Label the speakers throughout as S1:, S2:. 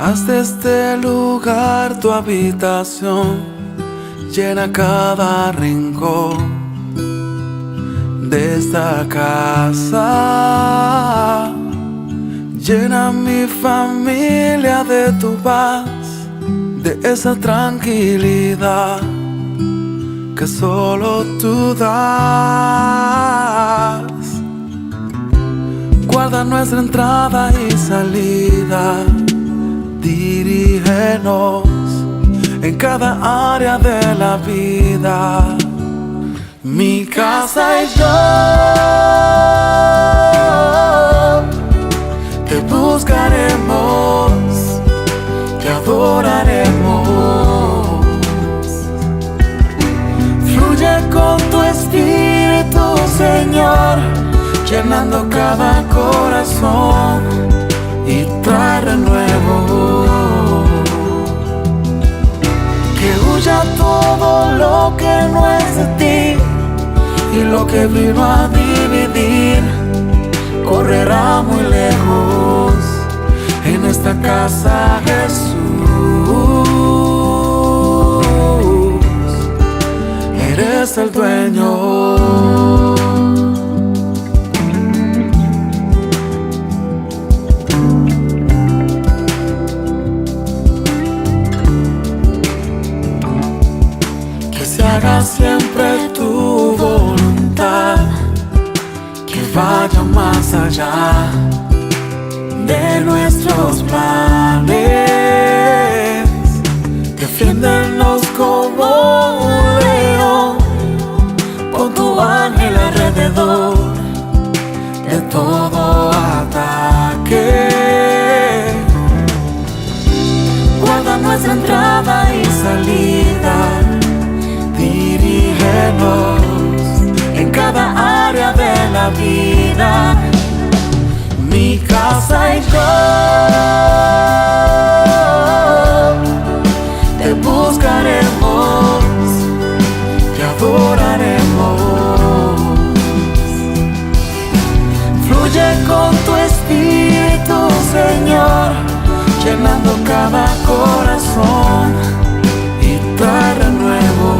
S1: Haz de este lugar tu habitación, llena cada rincón de esta casa. Llena mi familia de tu paz, de esa tranquilidad que solo tú das. Guarda nuestra entrada y salida, dirígenos en cada área de la vida. Mi casa y yo te buscaremos, te adoraremos. Fluye con tu espíritu, Señor, llenando cada corazón y trae renuevo. Que huya todo lo que no es de ti, y lo que vino a dividir correrá muy lejos. En esta casa, Jesús, eres el dueño. Haga siempre tu voluntad, que vaya más allá de nuestros planes. Defiéndenos como un león, con tu ángel alrededor de todo ataque. Guarda nuestra entrada y salida, dirígenos en cada área de la vida. Mi casa y yo te buscaremos, te adoraremos. Fluye con tu espíritu, Señor, llenando cada corazón y trae renuevo.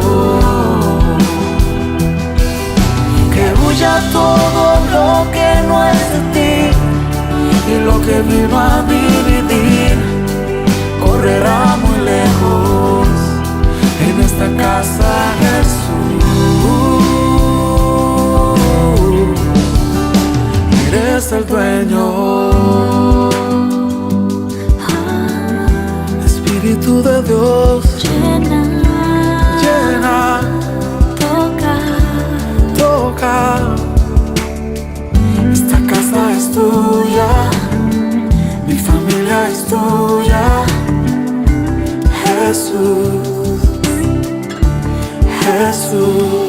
S1: Ya todo lo que no es de ti, y lo que vino a dividir correrá muy lejos. En esta casa, Jesús, eres el dueño. Espíritu de Dios, llena, toca. Esta casa es tuya, mi familia es tuya, Jesús, Jesús.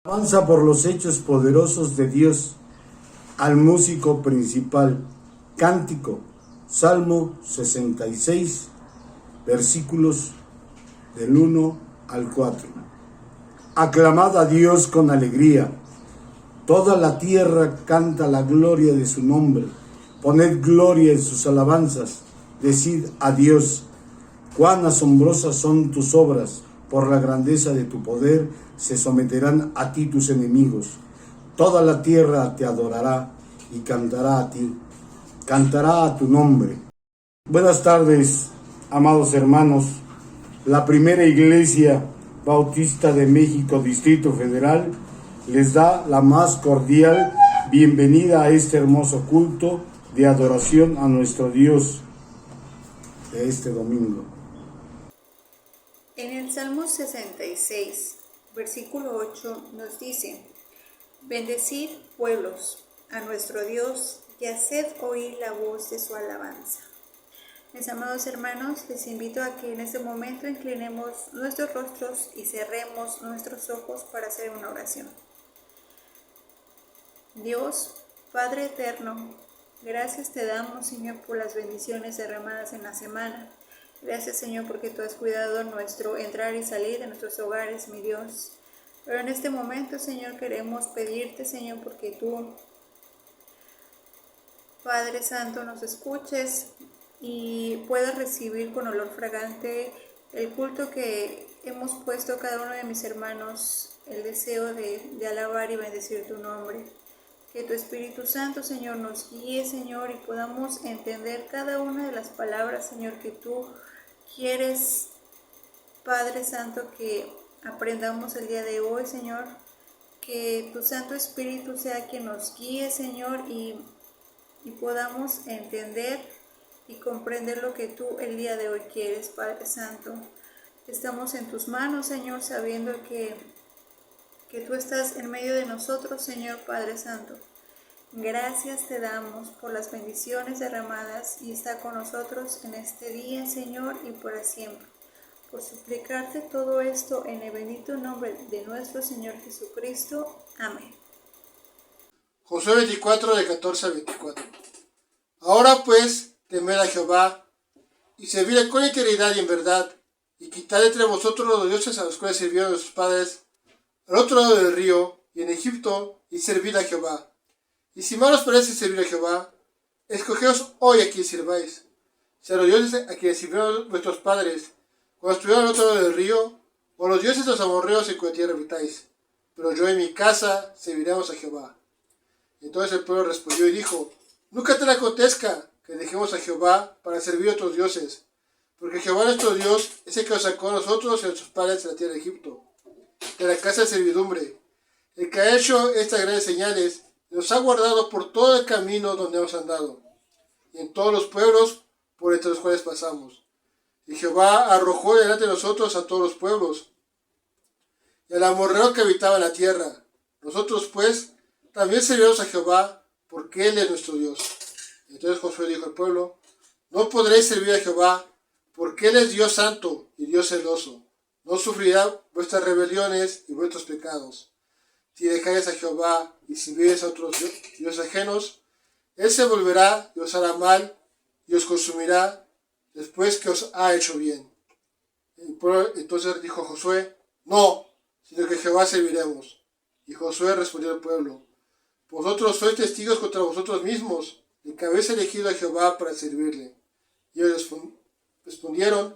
S2: Avanza por los hechos poderosos de Dios al músico principal. Cántico, Salmo 66, versículos del 1 al 4. Aclamad a Dios con alegría. Toda la tierra canta la gloria de su nombre. Poned gloria en sus alabanzas. Decid a Dios, cuán asombrosas son tus obras. Por la grandeza de tu poder se someterán a ti tus enemigos. Toda la tierra te adorará y cantará a ti. Cantará a tu nombre. Buenas tardes, amados hermanos. La primera iglesia bautista de México, Distrito Federal, les da la más cordial bienvenida a este hermoso culto de adoración a nuestro Dios de este domingo.
S3: En el Salmo 66, versículo 8 nos dice: Bendecid pueblos a nuestro Dios y haced oír la voz de su alabanza. Mis amados hermanos, les invito a que en este momento inclinemos nuestros rostros y cerremos nuestros ojos para hacer una oración. Dios, Padre eterno, gracias te damos, Señor, por las bendiciones derramadas en la semana. Gracias, Señor, porque tú has cuidado nuestro entrar y salir de nuestros hogares, mi Dios. Pero en este momento, Señor, queremos pedirte, Señor, porque tú, Padre Santo, nos escuches y puedas recibir con olor fragante el culto que hemos puesto cada uno de mis hermanos, el deseo de alabar y bendecir tu nombre. Que tu Espíritu Santo, Señor, nos guíe, Señor, y podamos entender cada una de las palabras, Señor, que tú quieres, Padre Santo, que aprendamos el día de hoy, Señor. Que tu Santo Espíritu sea quien nos guíe, Señor, y podamos entender y comprender lo que tú el día de hoy quieres, Padre Santo. Estamos en tus manos, Señor, sabiendo que tú estás en medio de nosotros, Señor Padre Santo. Gracias te damos por las bendiciones derramadas y está con nosotros en este día, Señor, y para siempre. Por suplicarte todo esto en el bendito nombre de nuestro Señor Jesucristo. Amén.
S4: Josué 24, de 14 al 24. Ahora pues, temed a Jehová, y servidle con integridad y en verdad, y quitad entre vosotros los dioses a los cuales sirvieron nuestros padres, al otro lado del río, y en Egipto, y servid a Jehová. Y si mal os parece servir a Jehová, escogeos hoy a quien sirváis, si a los dioses a quienes sirvieron vuestros padres, cuando estuvieron al otro lado del río, o a los dioses de los amorreos en cuya tierra habitáis. Pero yo y mi casa serviremos a Jehová. Entonces el pueblo respondió y dijo: Nunca te acontezca que dejemos a Jehová para servir a otros dioses, porque Jehová nuestro Dios es el que nos sacó a nosotros y a nuestros padres de la tierra de Egipto, de la casa de servidumbre, el que ha hecho estas grandes señales, y nos ha guardado por todo el camino donde hemos andado, y en todos los pueblos por entre los cuales pasamos. Y Jehová arrojó delante de nosotros a todos los pueblos, y al amorreo que habitaba en la tierra. Nosotros pues también serviremos a Jehová, porque Él es nuestro Dios. Entonces Josué dijo al pueblo: No podréis servir a Jehová, porque Él es Dios santo y Dios celoso. No sufrirá vuestras rebeliones y vuestros pecados. Si dejáis a Jehová y sirviereis a otros dioses ajenos, Él se volverá y os hará mal y os consumirá después que os ha hecho bien. El pueblo entonces dijo a Josué: No, sino que Jehová serviremos. Y Josué respondió al pueblo: Vosotros sois testigos contra vosotros mismos, de que habéis elegido a Jehová para servirle. Y ellos respondieron: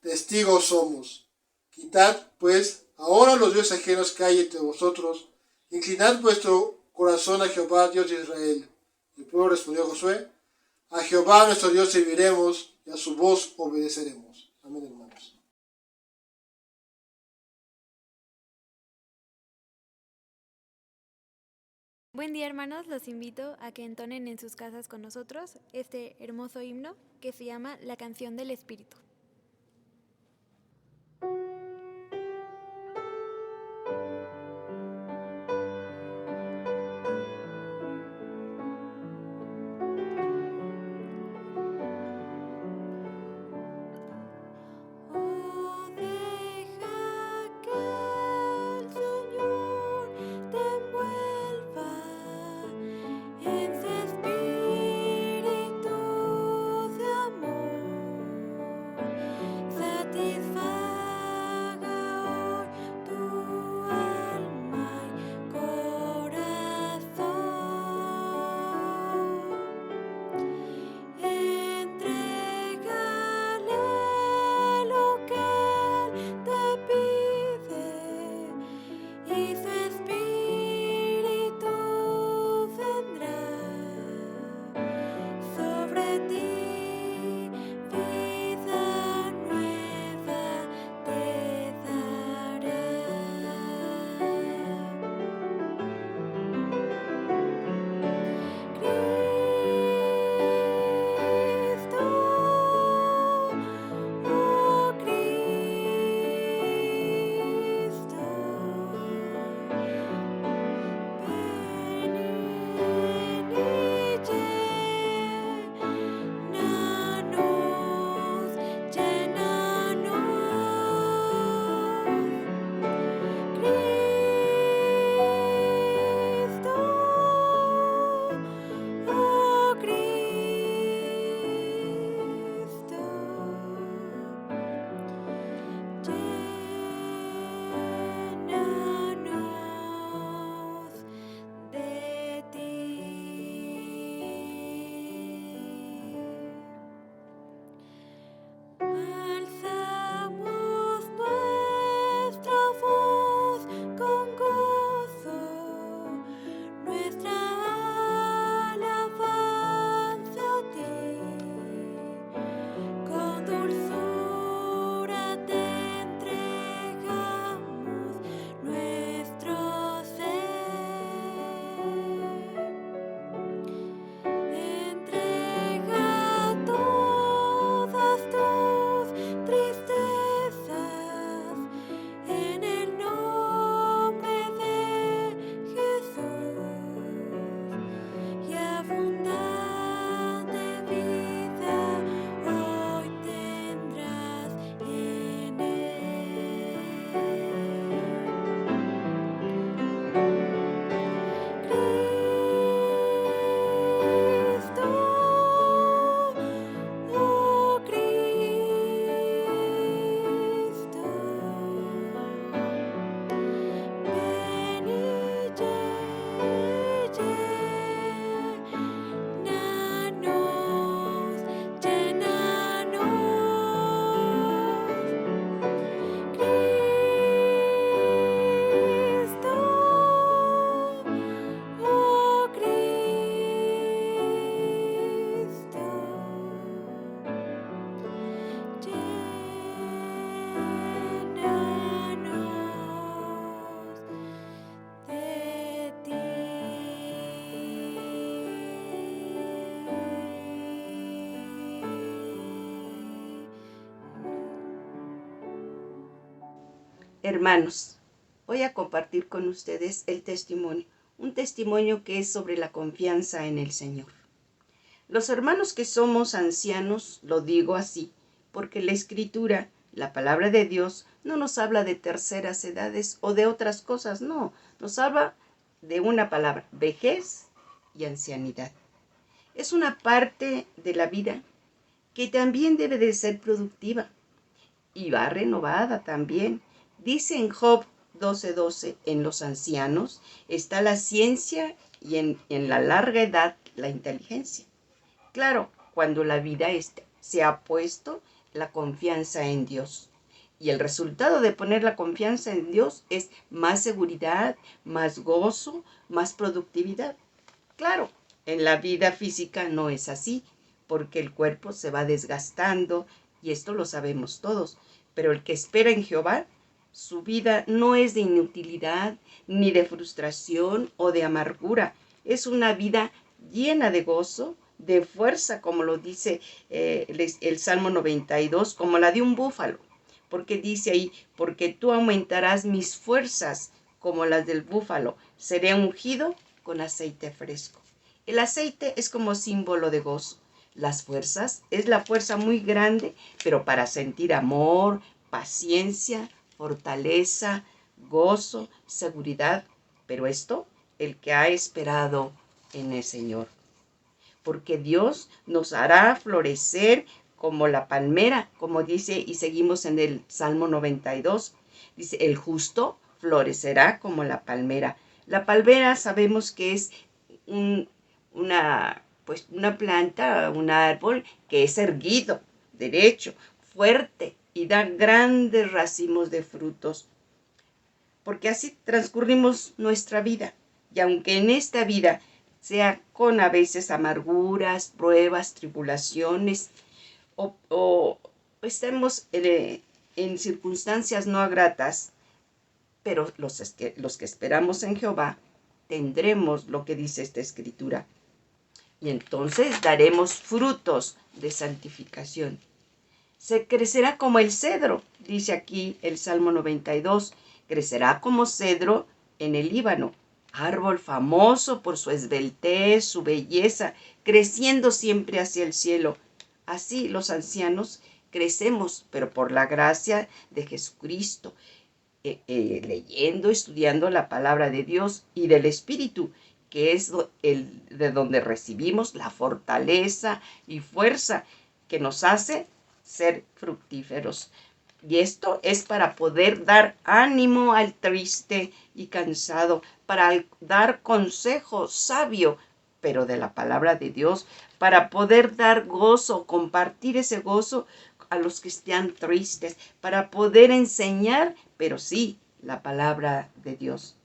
S4: Testigos somos. Quitad, pues, ahora los dioses ajenos que hay entre vosotros, inclinad vuestro corazón a Jehová, Dios de Israel. Y el pueblo respondió a Josué: A Jehová nuestro Dios serviremos, y a su voz obedeceremos. Amén, hermanos.
S5: Buen día, hermanos, los invito a que entonen en sus casas con nosotros este hermoso himno que se llama La Canción del Espíritu.
S6: Hermanos, voy a compartir con ustedes el testimonio, un testimonio que es sobre la confianza en el Señor. Los hermanos que somos ancianos, lo digo así, porque la Escritura, la palabra de Dios, no nos habla de terceras edades o de otras cosas, no, nos habla de una palabra, vejez y ancianidad. Es una parte de la vida que también debe de ser productiva y va renovada también. Dice en Job 12:12, en los ancianos está la ciencia y en la larga edad la inteligencia. Claro, cuando la vida se ha puesto la confianza en Dios. Y el resultado de poner la confianza en Dios es más seguridad, más gozo, más productividad. Claro, en la vida física no es así, porque el cuerpo se va desgastando, y esto lo sabemos todos. Pero el que espera en Jehová, su vida no es de inutilidad, ni de frustración o de amargura. Es una vida llena de gozo, de fuerza, como lo dice el Salmo 92, como la de un búfalo. Porque dice ahí, porque tú aumentarás mis fuerzas como las del búfalo, seré ungido con aceite fresco. El aceite es como símbolo de gozo. Las fuerzas es la fuerza muy grande, pero para sentir amor, paciencia, fortaleza, gozo, seguridad. Pero esto, el que ha esperado en el Señor. Porque Dios nos hará florecer como la palmera, como dice, y seguimos en el Salmo 92. Dice, el justo florecerá como la palmera. La palmera sabemos que es una planta, un árbol que es erguido, derecho, fuerte y da grandes racimos de frutos. Porque así transcurrimos nuestra vida. Y aunque en esta vida sea con a veces amarguras, pruebas, tribulaciones, o estemos en circunstancias no gratas, pero los que esperamos en Jehová tendremos lo que dice esta Escritura. Y entonces daremos frutos de santificación. Se crecerá como el cedro, dice aquí el Salmo 92, crecerá como cedro en el Líbano, árbol famoso por su esbeltez, su belleza, creciendo siempre hacia el cielo. Así los ancianos crecemos, pero por la gracia de Jesucristo, leyendo, estudiando la palabra de Dios y del Espíritu, que es de donde recibimos la fortaleza y fuerza que nos hace ser fructíferos. Y esto es para poder dar ánimo al triste y cansado, para dar consejo sabio, pero de la palabra de Dios, para poder dar gozo, compartir ese gozo a los que estén tristes, para poder enseñar, pero sí, la palabra de Dios.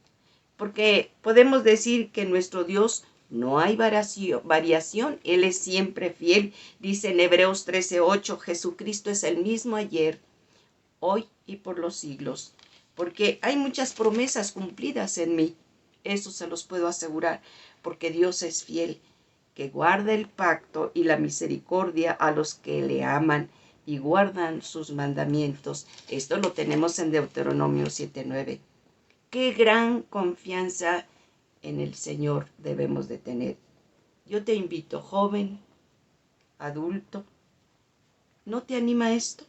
S6: Porque podemos decir que nuestro Dios no hay variación, Él es siempre fiel. Dice en Hebreos 13:8, Jesucristo es el mismo ayer, hoy y por los siglos. Porque hay muchas promesas cumplidas en mí, eso se los puedo asegurar, porque Dios es fiel, que guarda el pacto y la misericordia a los que le aman y guardan sus mandamientos. Esto lo tenemos en Deuteronomio 7:9. Qué gran confianza en el Señor debemos de tener. Yo te invito, joven, adulto, ¿no te anima esto?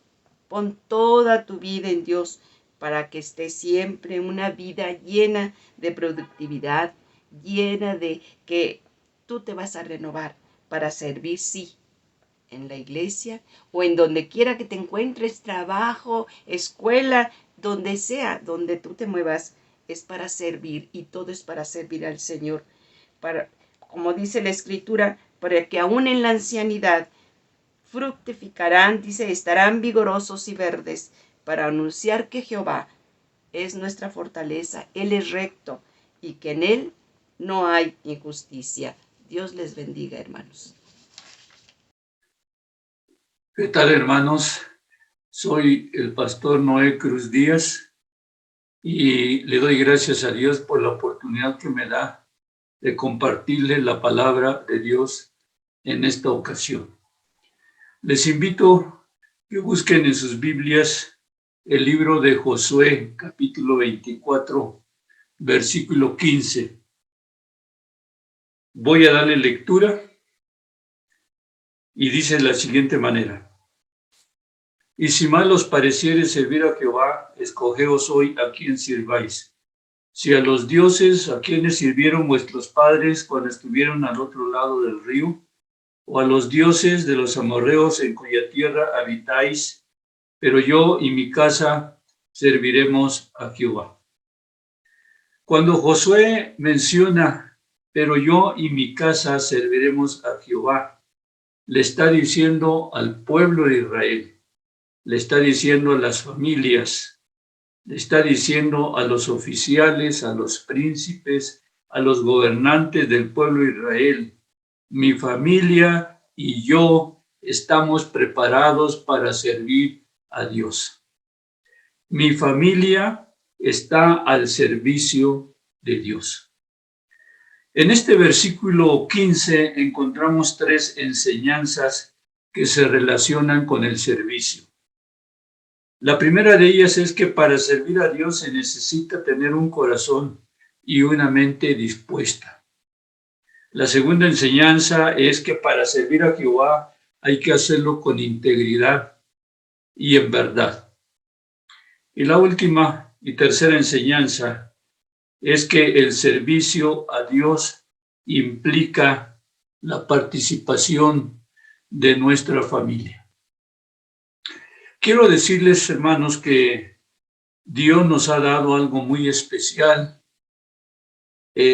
S6: Pon toda tu vida en Dios para que estés siempre en una vida llena de productividad, llena de que tú te vas a renovar para servir, sí, en la iglesia o en donde quiera que te encuentres, trabajo, escuela, donde sea, donde tú te muevas, es para servir, y todo es para servir al Señor. Como dice la Escritura, para que aún en la ancianidad fructificarán, dice, estarán vigorosos y verdes, para anunciar que Jehová es nuestra fortaleza, Él es recto y que en Él no hay injusticia. Dios les bendiga, hermanos.
S7: ¿Qué tal, hermanos? Soy el pastor Noé Cruz Díaz y le doy gracias a Dios por la oportunidad que me da de compartirles la palabra de Dios en esta ocasión. Les invito a que busquen en sus Biblias el libro de Josué, capítulo 24, versículo 15. Voy a darle lectura y dice de la siguiente manera: y si mal os pareciere servir a Jehová, escogeos hoy a quién sirváis. Si a los dioses a quienes sirvieron vuestros padres cuando estuvieron al otro lado del río, o a los dioses de los amorreos en cuya tierra habitáis, pero yo y mi casa serviremos a Jehová. Cuando Josué menciona, pero yo y mi casa serviremos a Jehová, le está diciendo al pueblo de Israel, le está diciendo a las familias, le está diciendo a los oficiales, a los príncipes, a los gobernantes del pueblo de Israel: mi familia y yo estamos preparados para servir a Dios. Mi familia está al servicio de Dios. En este versículo 15 encontramos 3 enseñanzas que se relacionan con el servicio. La primera de ellas es que para servir a Dios se necesita tener un corazón y una mente dispuesta. La segunda enseñanza es que para servir a Jehová hay que hacerlo con integridad y en verdad. Y la última y tercera enseñanza es que el servicio a Dios implica la participación de nuestra familia. Quiero decirles, hermanos, que Dios nos ha dado algo muy especial,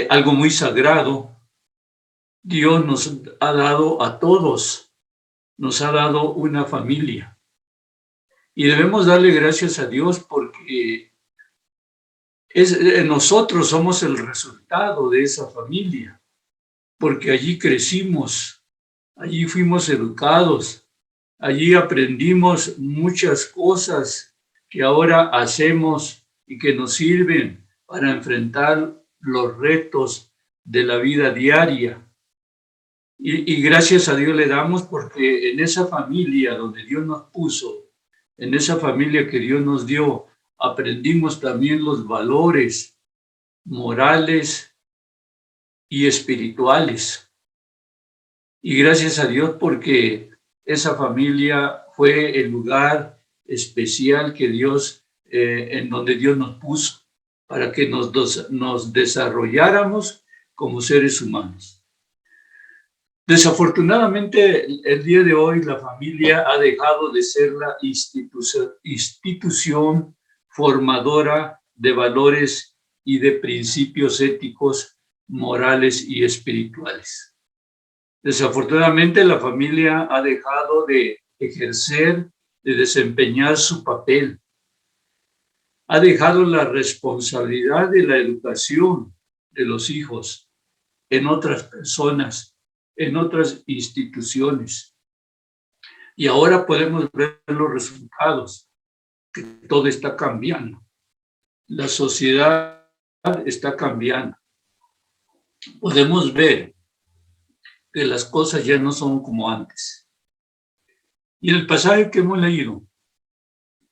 S7: algo muy sagrado. Dios nos ha dado a todos, nos ha dado una familia. Y debemos darle gracias a Dios porque nosotros somos el resultado de esa familia, porque allí crecimos, allí fuimos educados, allí aprendimos muchas cosas que ahora hacemos y que nos sirven para enfrentar los retos de la vida diaria. Y gracias a Dios le damos porque en esa familia donde Dios nos puso, en esa familia que Dios nos dio, aprendimos también los valores morales y espirituales. Y gracias a Dios porque esa familia fue el lugar especial que Dios, en donde Dios nos puso para que nos desarrolláramos como seres humanos. Desafortunadamente, el día de hoy la familia ha dejado de ser la institución formadora de valores y de principios éticos, morales y espirituales. Desafortunadamente, la familia ha dejado de ejercer, de desempeñar su papel. Ha dejado la responsabilidad de la educación de los hijos en otras personas, en otras instituciones. Y ahora podemos ver los resultados, que todo está cambiando. La sociedad está cambiando. Podemos ver que las cosas ya no son como antes. Y en el pasaje que hemos leído,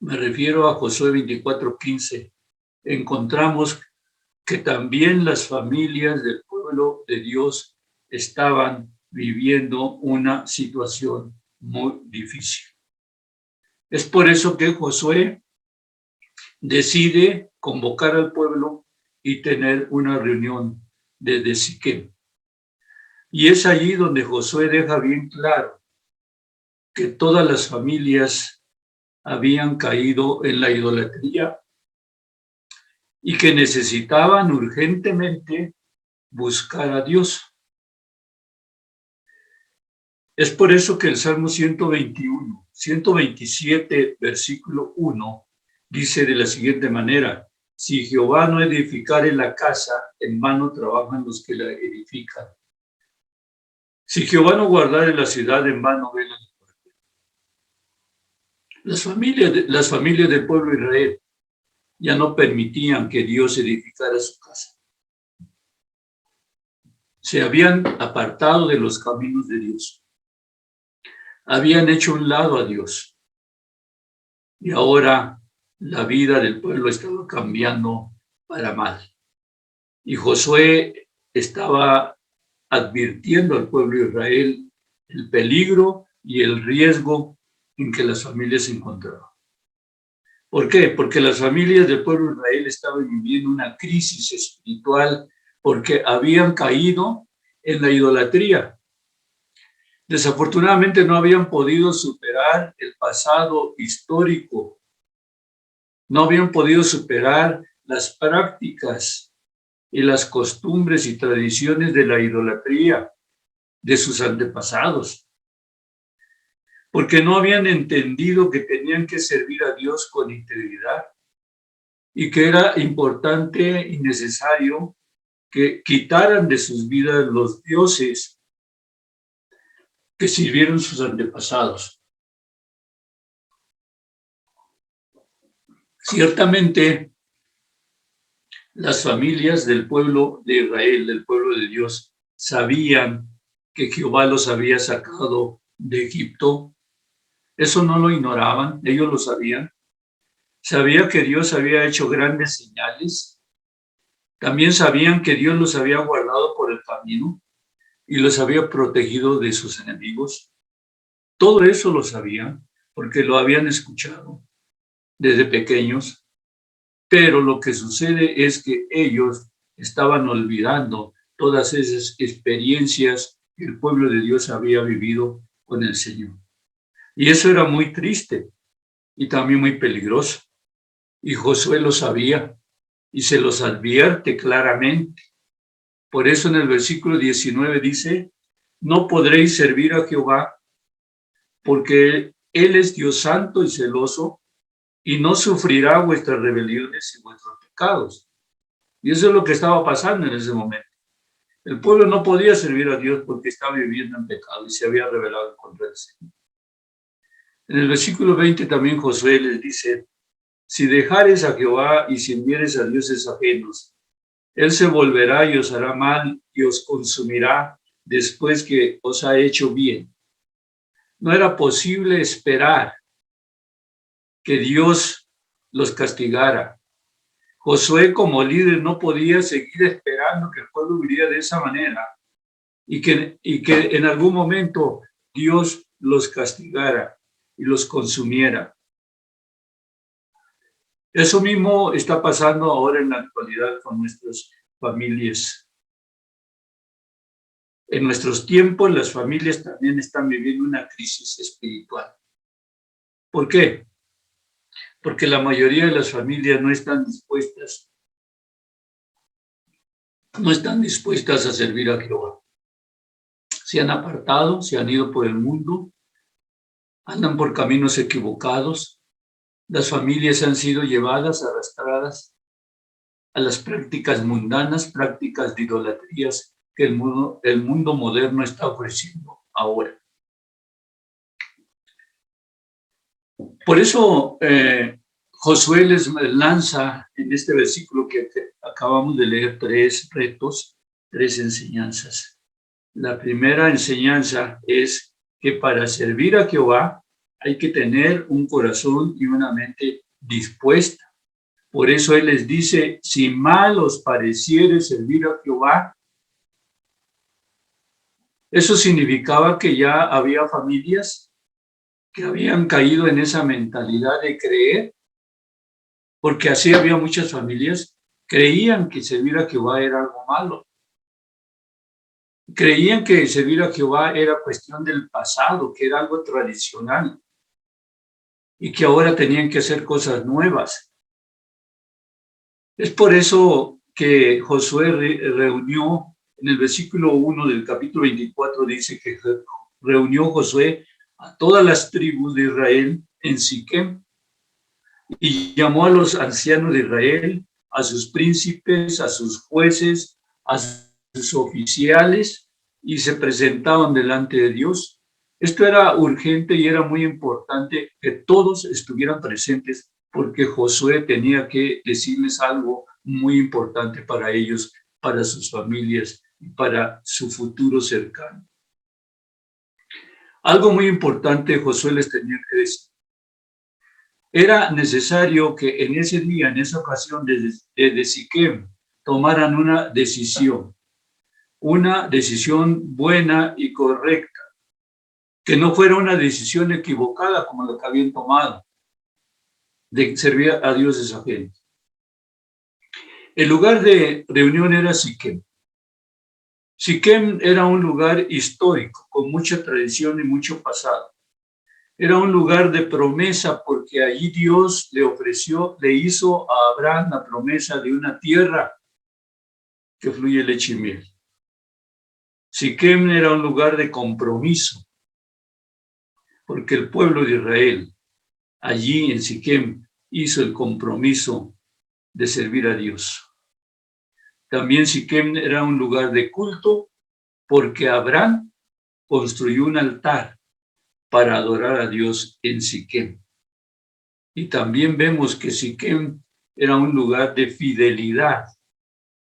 S7: me refiero a Josué 24:15, encontramos que también las familias del pueblo de Dios estaban viviendo una situación muy difícil. Es por eso que Josué decide convocar al pueblo y tener una reunión desde Siquem. Y es allí donde Josué deja bien claro que todas las familias habían caído en la idolatría y que necesitaban urgentemente buscar a Dios. Es por eso que el Salmo 127, versículo 1, dice de la siguiente manera: si Jehová no edificare la casa, en vano trabajan los que la edifican. Si Jehová no guardare la ciudad, en vano vela la guardia. Las familias del pueblo de Israel ya no permitían que Dios edificara su casa. Se habían apartado de los caminos de Dios. Habían hecho un lado a Dios. Y ahora la vida del pueblo estaba cambiando para mal. Y Josué estaba advirtiendo al pueblo de Israel el peligro y el riesgo en que las familias se encontraban. ¿Por qué? Porque las familias del pueblo de Israel estaban viviendo una crisis espiritual porque habían caído en la idolatría. Desafortunadamente no habían podido superar el pasado histórico, no habían podido superar las prácticas y las costumbres y tradiciones de la idolatría de sus antepasados, porque no habían entendido que tenían que servir a Dios con integridad y que era importante y necesario que quitaran de sus vidas los dioses que sirvieron sus antepasados. Ciertamente, las familias del pueblo de Israel, del pueblo de Dios, sabían que Jehová los había sacado de Egipto. Eso no lo ignoraban, ellos lo sabían. Sabía que Dios había hecho grandes señales. También sabían que Dios los había guardado por el camino y los había protegido de sus enemigos. Todo eso lo sabían porque lo habían escuchado desde pequeños. Pero lo que sucede es que ellos estaban olvidando todas esas experiencias que el pueblo de Dios había vivido con el Señor. Y eso era muy triste y también muy peligroso. Y Josué lo sabía y se los advierte claramente. Por eso en el versículo 19 dice, no podréis servir a Jehová porque Él es Dios santo y celoso y no sufrirá vuestras rebeliones y vuestros pecados. Y eso es lo que estaba pasando en ese momento. El pueblo no podía servir a Dios porque estaba viviendo en pecado y se había rebelado contra el Señor. En el versículo 20 también Josué les dice, si dejares a Jehová y sirvieres a dioses ajenos, Él se volverá y os hará mal y os consumirá después que os ha hecho bien. No era posible esperar que Dios los castigara. Josué como líder no podía seguir esperando que el pueblo viviera de esa manera y que en algún momento Dios los castigara y los consumiera. Eso mismo está pasando ahora en la actualidad con nuestras familias. En nuestros tiempos las familias también están viviendo una crisis espiritual. ¿Por qué? Porque la mayoría de las familias no están dispuestas a servir a Jehová. Se han apartado, se han ido por el mundo, andan por caminos equivocados. Las familias han sido llevadas, arrastradas a las prácticas mundanas, prácticas de idolatrías que el mundo moderno está ofreciendo ahora. Por eso Josué les lanza en este versículo que acabamos de leer 3 retos, 3 enseñanzas. La primera enseñanza es que para servir a Jehová hay que tener un corazón y una mente dispuesta. Por eso Él les dice, si mal os pareciere servir a Jehová, eso significaba que ya había familias que habían caído en esa mentalidad de creer, porque así había muchas familias, creían que servir a Jehová era algo malo. Creían que servir a Jehová era cuestión del pasado, que era algo tradicional y que ahora tenían que hacer cosas nuevas. Es por eso que Josué reunió, en el versículo 1 del capítulo 24, dice que reunió Josué a todas las tribus de Israel en Siquem y llamó a los ancianos de Israel, a sus príncipes, a sus jueces, a sus oficiales, y se presentaban delante de Dios. Esto era urgente y era muy importante que todos estuvieran presentes porque Josué tenía que decirles algo muy importante para ellos, para sus familias y para su futuro cercano. Algo muy importante Josué les tenía que decir. Era necesario que en ese día, en esa ocasión, desde Siquem, tomaran una decisión buena y correcta, que no fuera una decisión equivocada como la que habían tomado, de servir a dioses ajenos. El lugar de reunión era Siquem. Siquem era un lugar histórico, con mucha tradición y mucho pasado. Era un lugar de promesa porque allí Dios le hizo a Abraham la promesa de una tierra que fluye leche y miel. Siquem era un lugar de compromiso, porque el pueblo de Israel, allí en Siquem, hizo el compromiso de servir a Dios. También Siquem era un lugar de culto, porque Abraham construyó un altar para adorar a Dios en Siquem. Y también vemos que Siquem era un lugar de fidelidad,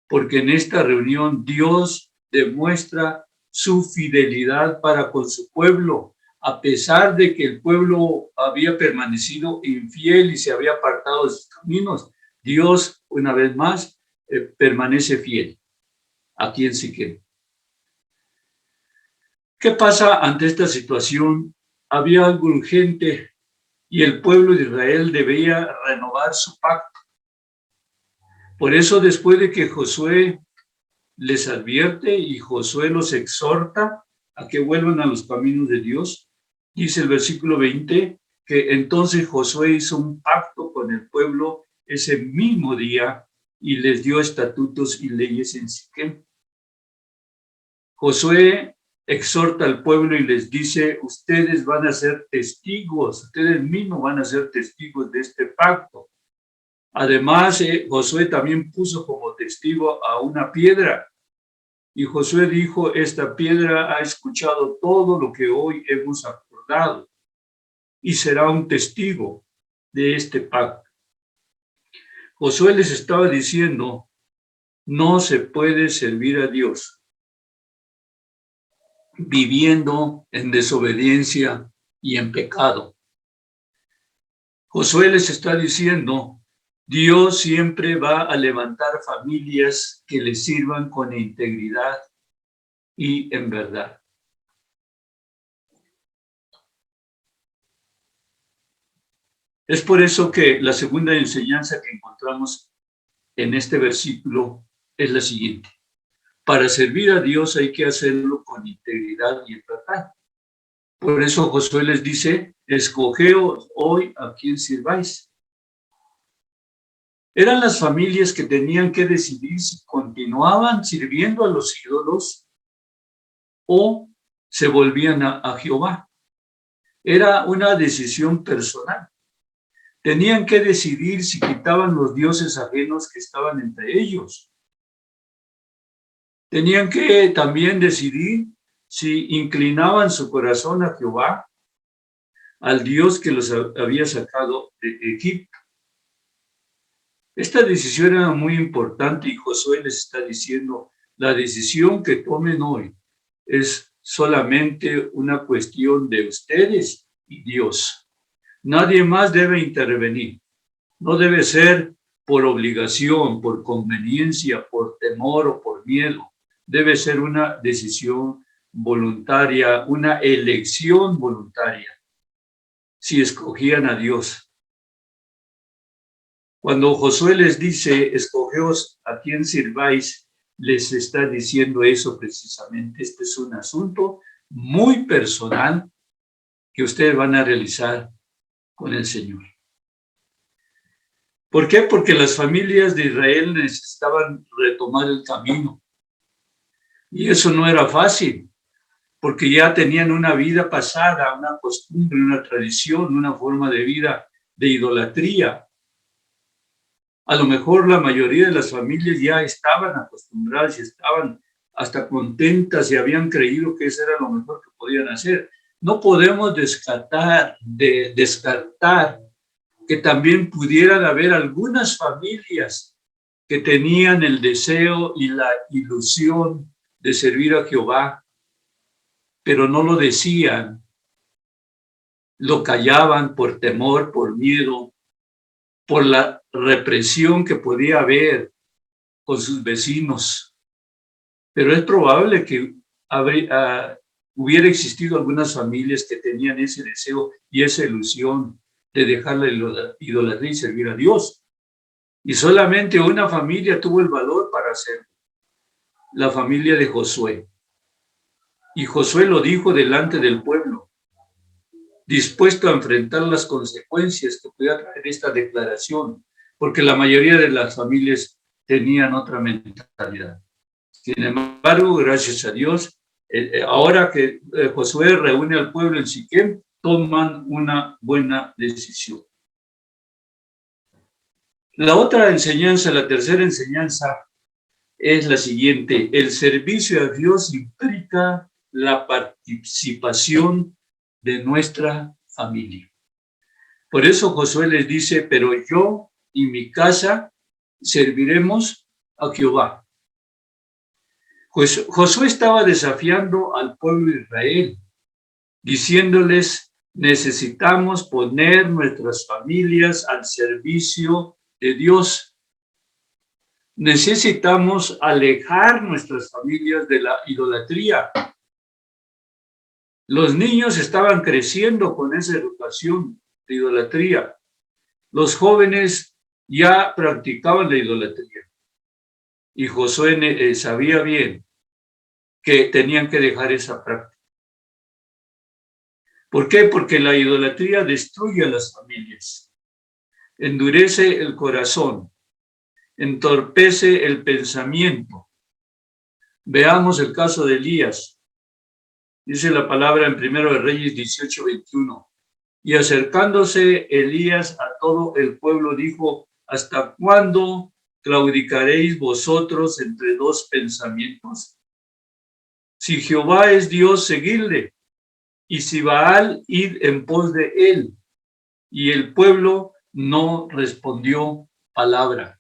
S7: porque en esta reunión Dios demuestra su fidelidad para con su pueblo, a pesar de que el pueblo había permanecido infiel y se había apartado de sus caminos. Dios, una vez más, permanece fiel aquí en Siquem. ¿Qué pasa ante esta situación? Había algo urgente y el pueblo de Israel debía renovar su pacto. Por eso, después de que Josué les advierte y Josué los exhorta a que vuelvan a los caminos de Dios, dice el versículo 20, que entonces Josué hizo un pacto con el pueblo ese mismo día y les dio estatutos y leyes en Siquem. Josué exhorta al pueblo y les dice, ustedes van a ser testigos, ustedes mismos van a ser testigos de este pacto. Además, Josué también puso como testigo a una piedra. Y Josué dijo, esta piedra ha escuchado todo lo que hoy hemos acordado y será un testigo de este pacto. Josué les estaba diciendo, no se puede servir a Dios viviendo en desobediencia y en pecado. Josué les está diciendo, Dios siempre va a levantar familias que le sirvan con integridad y en verdad. Es por eso que la segunda enseñanza que encontramos en este versículo es la siguiente. Para servir a Dios hay que hacerlo con integridad y en verdad. Por eso Josué les dice, escogeos hoy a quién sirváis. Eran las familias que tenían que decidir si continuaban sirviendo a los ídolos o se volvían a Jehová. Era una decisión personal. Tenían que decidir si quitaban los dioses ajenos que estaban entre ellos. Tenían que también decidir si inclinaban su corazón a Jehová, al Dios que los había sacado de Egipto. Esta decisión era muy importante y Josué les está diciendo, la decisión que tomen hoy es solamente una cuestión de ustedes y Dios. Nadie más debe intervenir. No debe ser por obligación, por conveniencia, por temor o por miedo. Debe ser una decisión voluntaria, una elección voluntaria, si escogían a Dios. Cuando Josué les dice, escogeos a quién sirváis, les está diciendo eso precisamente. Este es un asunto muy personal que ustedes van a realizar con el Señor. ¿Por qué? Porque las familias de Israel necesitaban retomar el camino. Y eso no era fácil, porque ya tenían una vida pasada, una costumbre, una tradición, una forma de vida de idolatría. A lo mejor la mayoría de las familias ya estaban acostumbradas y estaban hasta contentas y habían creído que eso era lo mejor que podían hacer. No podemos descartar que también pudieran haber algunas familias que tenían el deseo y la ilusión de servir a Jehová, pero no lo decían, lo callaban por temor, por miedo, por la represión que podía haber con sus vecinos. Pero es probable que hubiera existido algunas familias que tenían ese deseo y esa ilusión de dejar la idolatría y servir a Dios. Y solamente una familia tuvo el valor para hacerlo, la familia de Josué. Y Josué lo dijo delante del pueblo, dispuesto a enfrentar las consecuencias que pudiera traer esta declaración, porque la mayoría de las familias tenían otra mentalidad. Sin embargo, gracias a Dios, ahora que Josué reúne al pueblo en Siquem, toman una buena decisión. La otra enseñanza, la tercera enseñanza, es la siguiente: el servicio a Dios implica la participación de nuestra familia. Por eso Josué les dice, pero yo y mi casa serviremos a Jehová. Josué estaba desafiando al pueblo de Israel, diciéndoles, necesitamos poner nuestras familias al servicio de Dios. Necesitamos alejar nuestras familias de la idolatría. Los niños estaban creciendo con esa educación de idolatría. Los jóvenes ya practicaban la idolatría. Y Josué sabía bien que tenían que dejar esa práctica. ¿Por qué? Porque la idolatría destruye a las familias, endurece el corazón, entorpece el pensamiento. Veamos el caso de Elías. Dice la palabra en 1 Reyes 18:21. Y acercándose Elías a todo el pueblo dijo, ¿hasta cuándo claudicaréis vosotros entre dos pensamientos? Si Jehová es Dios, seguidle, y si Baal, id en pos de él. Y el pueblo no respondió palabra.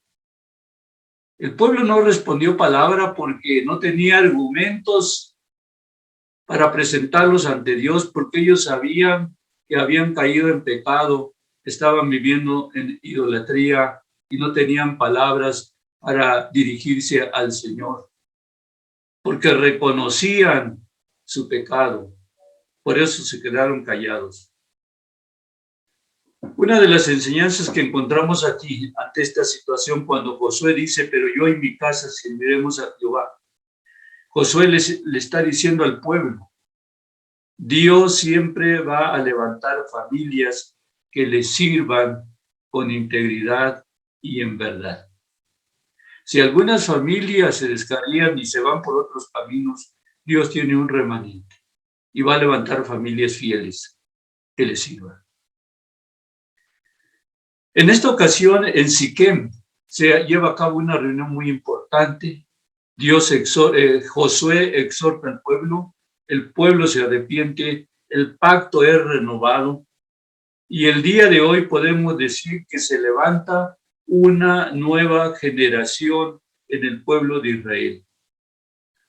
S7: El pueblo no respondió palabra porque no tenía argumentos para presentarlos ante Dios, porque ellos sabían que habían caído en pecado, estaban viviendo en idolatría y no tenían palabras para dirigirse al Señor, porque reconocían su pecado. Por eso se quedaron callados. Una de las enseñanzas que encontramos aquí ante esta situación, cuando Josué dice, pero yo y mi casa serviremos a Jehová. Josué le está diciendo al pueblo, Dios siempre va a levantar familias que le sirvan con integridad y en verdad. Si algunas familias se descarrían y se van por otros caminos, Dios tiene un remanente y va a levantar familias fieles que le sirvan. En esta ocasión, en Siquem, se lleva a cabo una reunión muy importante. Josué exhorta al pueblo, el pueblo se arrepiente, el pacto es renovado, y el día de hoy podemos decir que se levanta una nueva generación en el pueblo de Israel.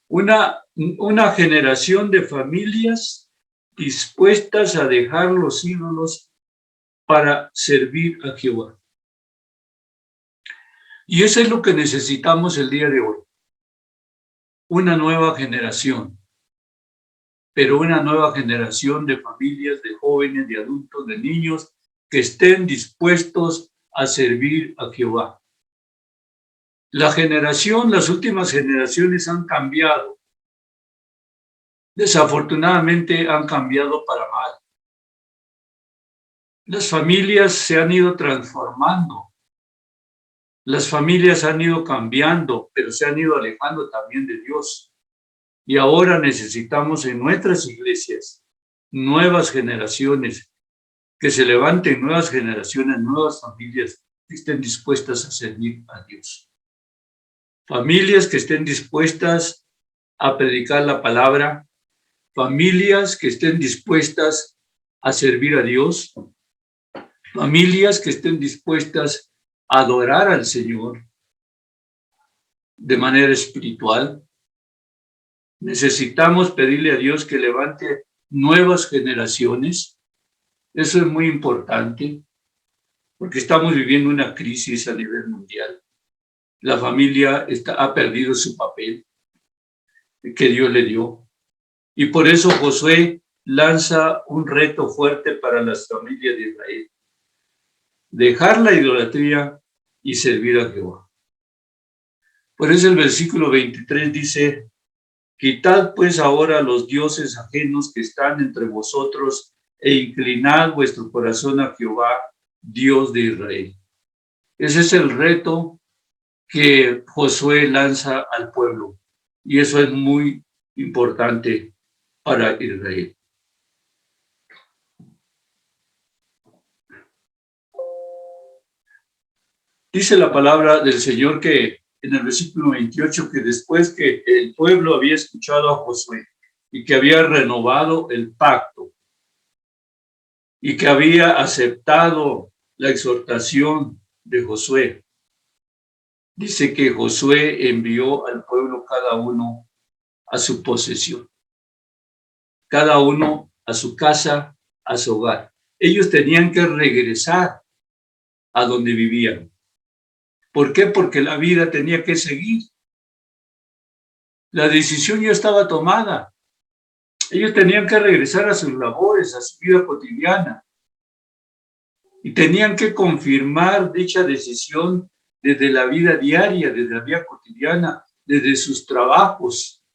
S7: Una generación de familias dispuestas a dejar los ídolos para servir a Jehová. Y eso es lo que necesitamos el día de hoy. Una nueva generación, pero una nueva generación de familias, de jóvenes, de adultos, de niños que estén dispuestos a servir a Jehová. Las últimas generaciones han cambiado. Desafortunadamente han cambiado para mal. Las familias se han ido transformando. Las familias han ido cambiando, pero se han ido alejando también de Dios. Y ahora necesitamos en nuestras iglesias nuevas generaciones, que se levanten nuevas generaciones, nuevas familias que estén dispuestas a servir a Dios. Familias que estén dispuestas a predicar la palabra, familias que estén dispuestas a servir a Dios, familias que estén dispuestas a adorar al Señor de manera espiritual. Necesitamos pedirle a Dios que levante nuevas generaciones. Eso es muy importante. porque estamos viviendo una crisis a nivel mundial. La familia ha perdido su papel que Dios le dio. Y por eso Josué lanza un reto fuerte para las familias de Israel: dejar la idolatría y servir a Jehová. Por eso el versículo 23 dice: quitad pues ahora los dioses ajenos que están entre vosotros e inclinad vuestro corazón a Jehová, Dios de Israel. Ese es el reto que Josué lanza al pueblo, y eso es muy importante para Israel. Dice la palabra del Señor que en el versículo 28, que después que el pueblo había escuchado a Josué y que había renovado el pacto y que había aceptado la exhortación de Josué, dice que Josué envió al pueblo cada uno a su posesión, cada uno a su casa, a su hogar. Ellos tenían que regresar a donde vivían. ¿Por qué? Porque la vida tenía que seguir. La decisión ya estaba tomada. Ellos tenían que regresar a sus labores, a su vida cotidiana. Y tenían que confirmar dicha decisión desde la vida diaria, desde la vida cotidiana, desde sus trabajos,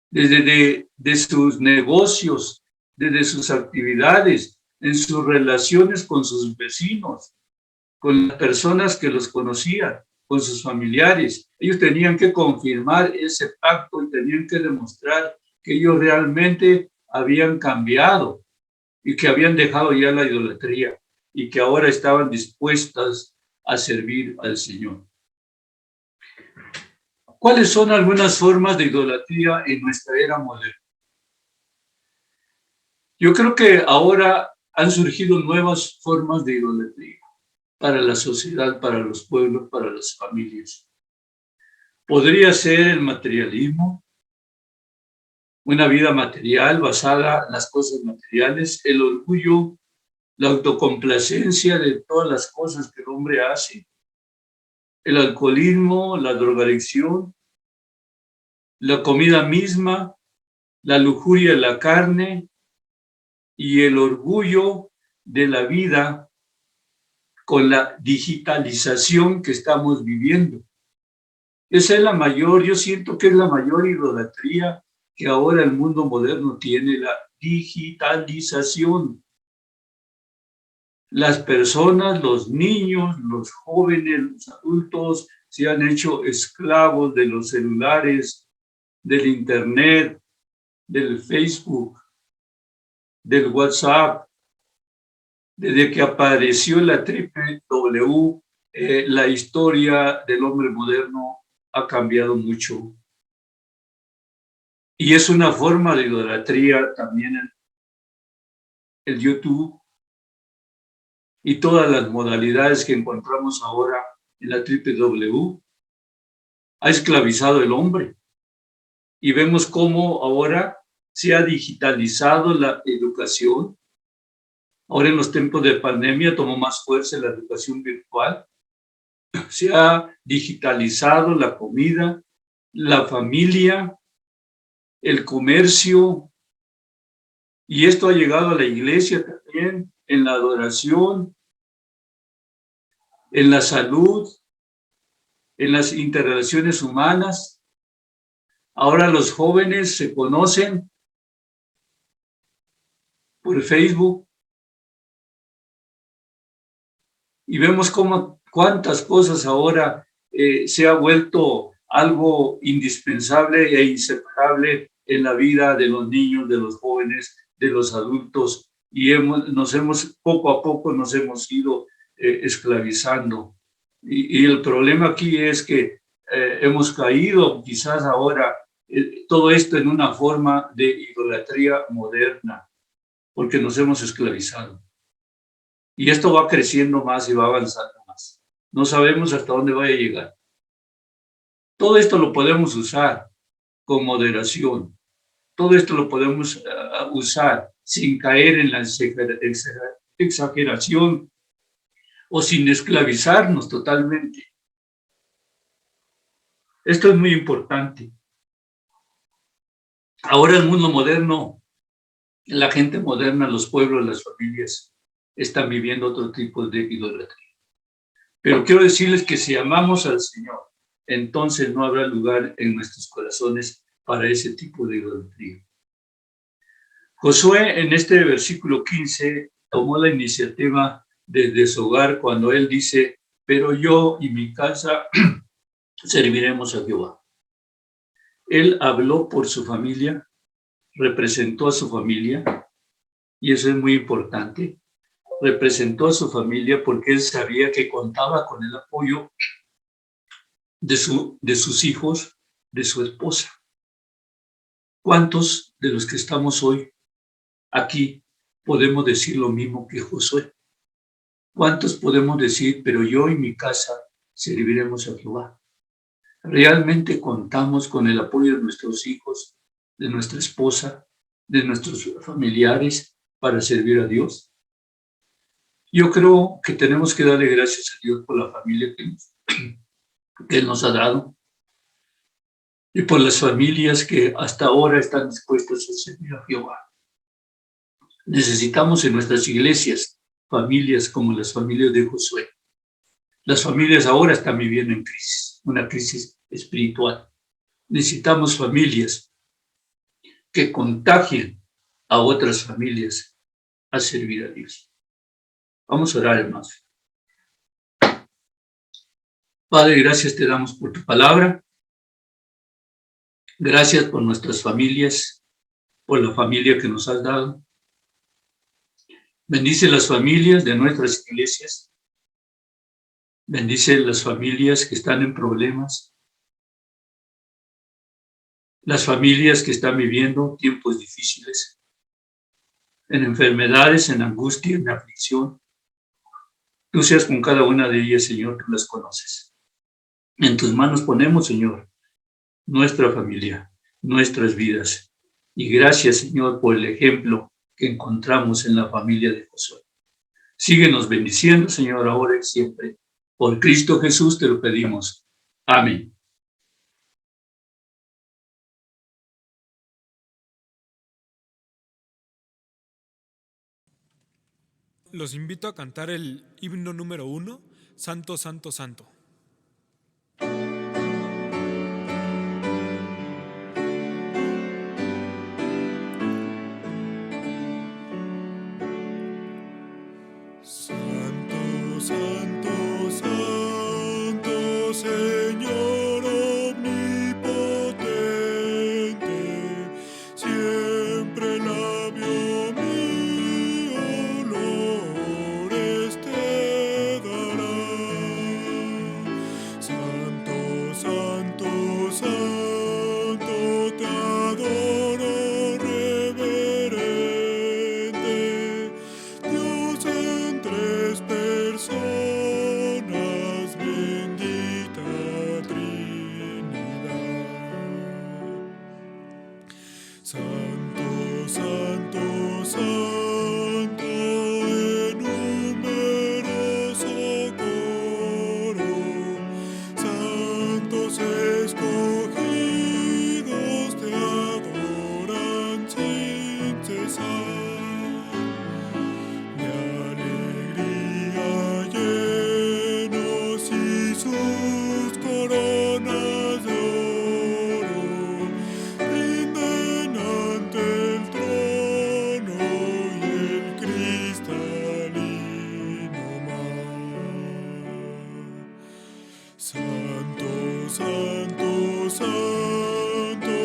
S7: desde sus negocios, desde sus actividades, en sus relaciones con sus vecinos, con las personas que los conocían, con sus familiares. Ellos tenían que confirmar ese pacto y tenían que demostrar que ellos realmente habían cambiado y que habían dejado ya la idolatría y que ahora estaban dispuestas a servir al Señor. ¿Cuáles son algunas formas de idolatría en nuestra era moderna? Yo creo que ahora han surgido nuevas formas de idolatría para la sociedad, para los pueblos, para las familias. Podría ser el materialismo, una vida material basada en las cosas materiales, el orgullo, la autocomplacencia de todas las cosas que el hombre hace, el alcoholismo, la drogadicción, la comida misma, la lujuria de la carne y el orgullo de la vida con la digitalización que estamos viviendo. Esa es la mayor, yo siento que es la mayor idolatría que ahora el mundo moderno tiene, la digitalización. Las personas, los niños, los jóvenes, los adultos se han hecho esclavos de los celulares, del internet, del Facebook, del WhatsApp. Desde que apareció la www, la historia del hombre moderno ha cambiado mucho. Y es una forma de idolatría también el YouTube y todas las modalidades que encontramos ahora en la www. Ha esclavizado el hombre. Y vemos cómo ahora se ha digitalizado la educación. Ahora en los tiempos de pandemia tomó más fuerza la educación virtual. Se ha digitalizado la comida, la familia, el comercio. Y esto ha llegado a la iglesia también, en la adoración, en la salud, en las interrelaciones humanas. Ahora los jóvenes se conocen por Facebook. Y vemos cómo cuántas cosas ahora se ha vuelto algo indispensable e inseparable en la vida de los niños, de los jóvenes, de los adultos, y poco a poco nos hemos ido esclavizando. Y el problema aquí es que hemos caído quizás ahora todo esto en una forma de idolatría moderna, porque nos hemos esclavizado. Y esto va creciendo más y va avanzando más. No sabemos hasta dónde vaya a llegar. Todo esto lo podemos usar con moderación. Todo esto lo podemos usar sin caer en la exageración o sin esclavizarnos totalmente. Esto es muy importante. Ahora el mundo moderno, la gente moderna, los pueblos, las familias, están viviendo otro tipo de idolatría. Pero quiero decirles que si amamos al Señor, entonces no habrá lugar en nuestros corazones para ese tipo de idolatría. Josué en este versículo 15 tomó la iniciativa de deshogar cuando él dice, pero yo y mi casa serviremos a Jehová. Él habló por su familia, representó a su familia, y eso es muy importante. Representó a su familia porque él sabía que contaba con el apoyo de sus hijos, de su esposa. ¿Cuántos de los que estamos hoy aquí podemos decir lo mismo que Josué? ¿Cuántos podemos decir, pero yo y mi casa serviremos a Jehová? ¿Realmente contamos con el apoyo de nuestros hijos, de nuestra esposa, de nuestros familiares para servir a Dios? Yo creo que tenemos que darle gracias a Dios por la familia que Él nos ha dado y por las familias que hasta ahora están dispuestas a servir a Jehová. Necesitamos en nuestras iglesias familias como las familias de Josué. Las familias ahora están viviendo en crisis, una crisis espiritual. Necesitamos familias que contagien a otras familias a servir a Dios. Vamos a orar, hermanos. Padre, gracias te damos por tu palabra. Gracias por nuestras familias, por la familia que nos has dado. Bendice las familias de nuestras iglesias. Bendice las familias que están en problemas. Las familias que están viviendo tiempos difíciles, en enfermedades, en angustia, en aflicción. Tú seas con cada una de ellas, Señor, tú las conoces. En tus manos ponemos, Señor, nuestra familia, nuestras vidas. Y gracias, Señor, por el ejemplo que encontramos en la familia de Josué. Síguenos bendiciendo, Señor, ahora y siempre. Por Cristo Jesús te lo pedimos. Amén.
S8: Los invito a cantar el himno número 1, Santo, Santo, Santo. Santo, Santo, Santo, Señor omnipotente, siempre labio mío olores te dará. Santo, Santo, Santo, te adoro reverente, Dios en tres personas, bendita Trinidad. Santo, Santo, Santo, en numeroso coro, santos escogidos te adoran sin cesar. De alegría llenos y sus coronas de oro rinden ante el trono y el cristalino mar. Santo, Santo, Santo,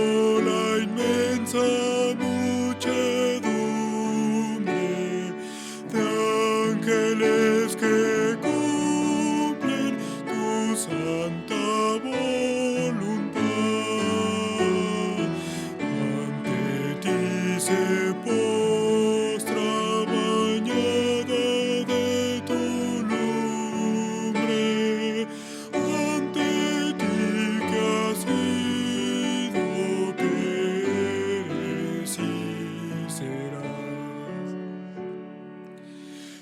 S8: la inmensa muchedumbre de ángeles que cumplen tu santa voluntad. Ante ti se postra bañada de tu lumbre, ante ti que has sido, que eres y serás.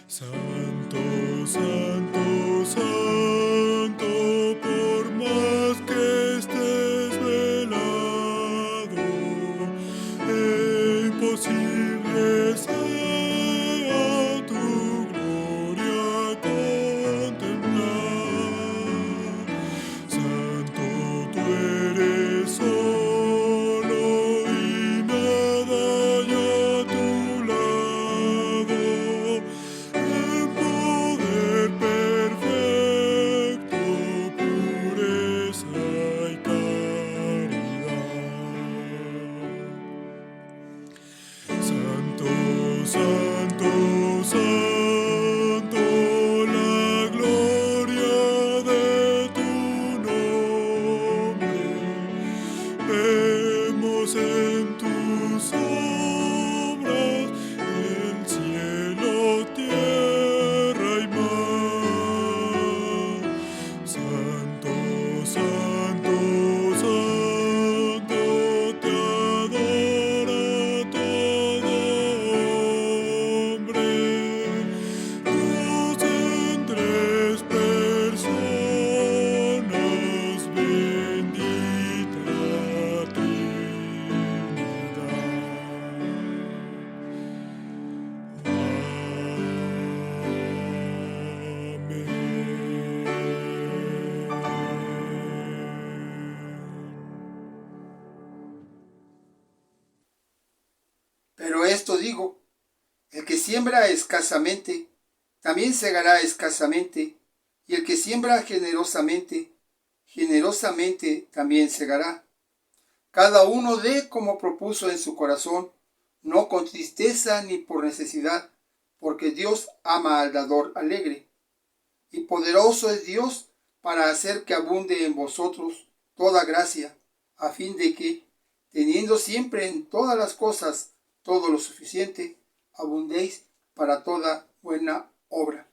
S8: Santo, Santo,
S4: siembra escasamente, también segará escasamente, y el que siembra generosamente, generosamente también segará. Cada uno dé como propuso en su corazón, no con tristeza ni por necesidad, porque Dios ama al dador alegre. Y poderoso es Dios para hacer que abunde en vosotros toda gracia, a fin de que, teniendo siempre en todas las cosas todo lo suficiente, abundéis para toda buena obra.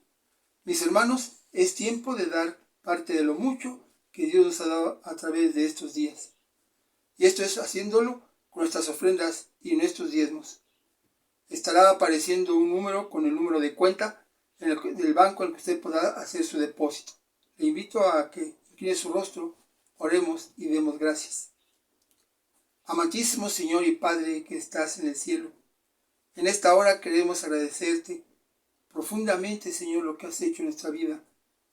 S4: Mis hermanos, es tiempo de dar parte de lo mucho que Dios nos ha dado a través de estos días. Y esto es haciéndolo con nuestras ofrendas y nuestros diezmos. Estará apareciendo un número con el número de cuenta del banco en el que usted podrá hacer su depósito. Le invito a que incline su rostro, oremos y demos gracias. Amantísimo Señor y Padre que estás en el cielo, en esta hora queremos agradecerte profundamente, Señor, lo que has hecho en nuestra vida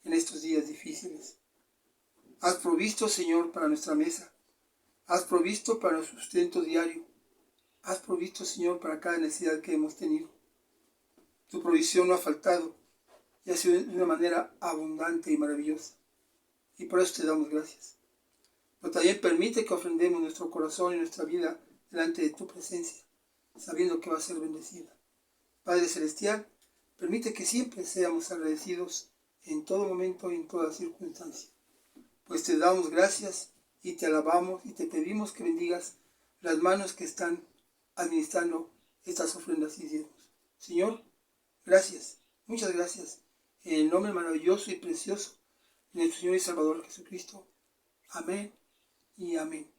S4: en estos días difíciles. Has provisto, Señor, para nuestra mesa. Has provisto para nuestro sustento diario. Has provisto, Señor, para cada necesidad que hemos tenido. Tu provisión no ha faltado y ha sido de una manera abundante y maravillosa. Y por eso te damos gracias. Pero también permite que ofrendemos nuestro corazón y nuestra vida delante de tu presencia, sabiendo que va a ser bendecida. Padre Celestial, permite que siempre seamos agradecidos en todo momento y en toda circunstancia. Pues te damos gracias y te alabamos y te pedimos que bendigas las manos que están administrando estas ofrendas y diezmos. Señor, gracias, muchas gracias, en el nombre maravilloso y precioso de nuestro Señor y Salvador Jesucristo. Amén y amén.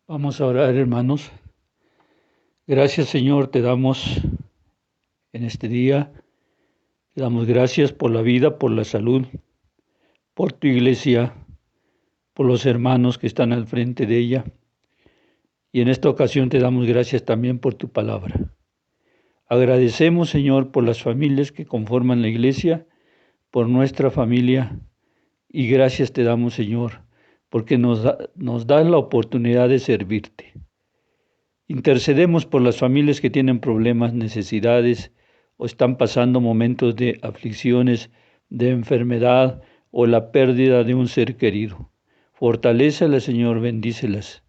S7: Vamos a orar, hermanos. Gracias, Señor, te damos en este día. Te damos gracias por la vida, por la salud, por tu iglesia, por los hermanos que están al frente de ella. Y en esta ocasión te damos gracias también por tu palabra. Agradecemos, Señor, por las familias que conforman la iglesia, por nuestra familia. Y gracias te damos, Señor, porque nos das la oportunidad de servirte. Intercedemos por las familias que tienen problemas, necesidades o están pasando momentos de aflicciones, de enfermedad o la pérdida de un ser querido. Fortalécelas, Señor, bendícelas.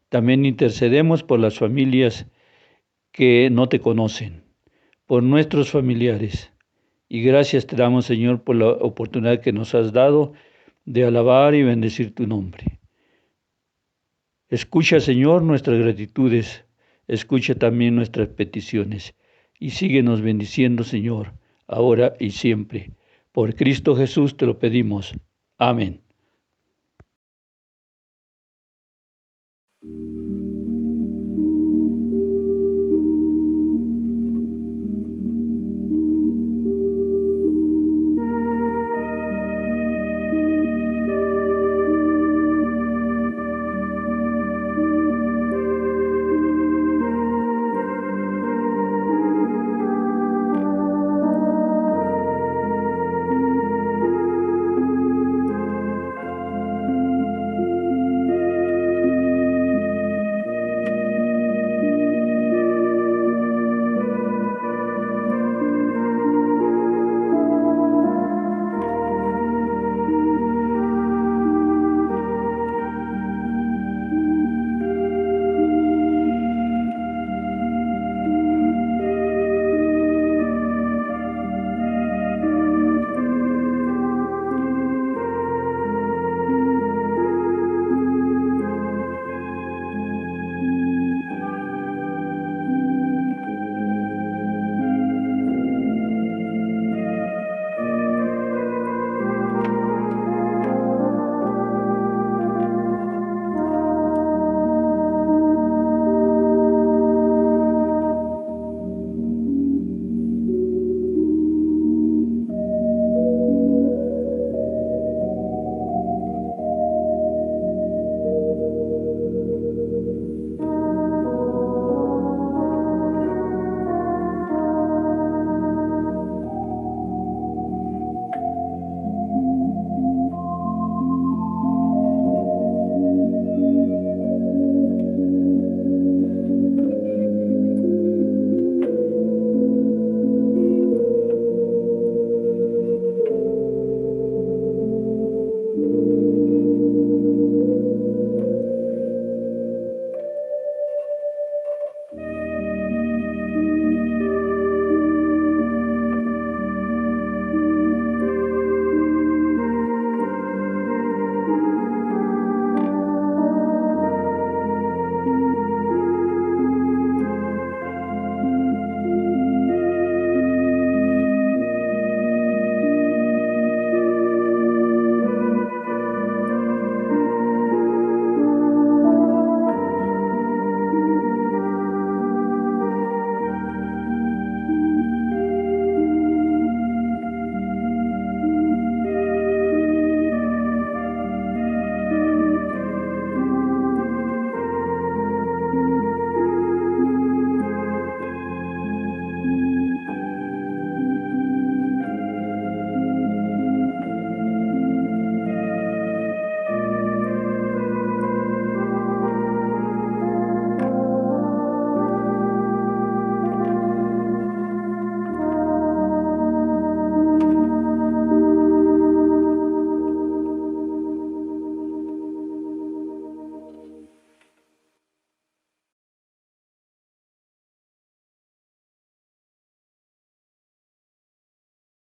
S7: También intercedemos por las familias que no te conocen, por nuestros familiares. Y gracias te damos, Señor, por la oportunidad que nos has dado de alabar y bendecir tu nombre. Escucha, Señor, nuestras gratitudes. Escucha también nuestras peticiones y síguenos bendiciendo, Señor, ahora y siempre. Por Cristo Jesús te lo pedimos. Amén.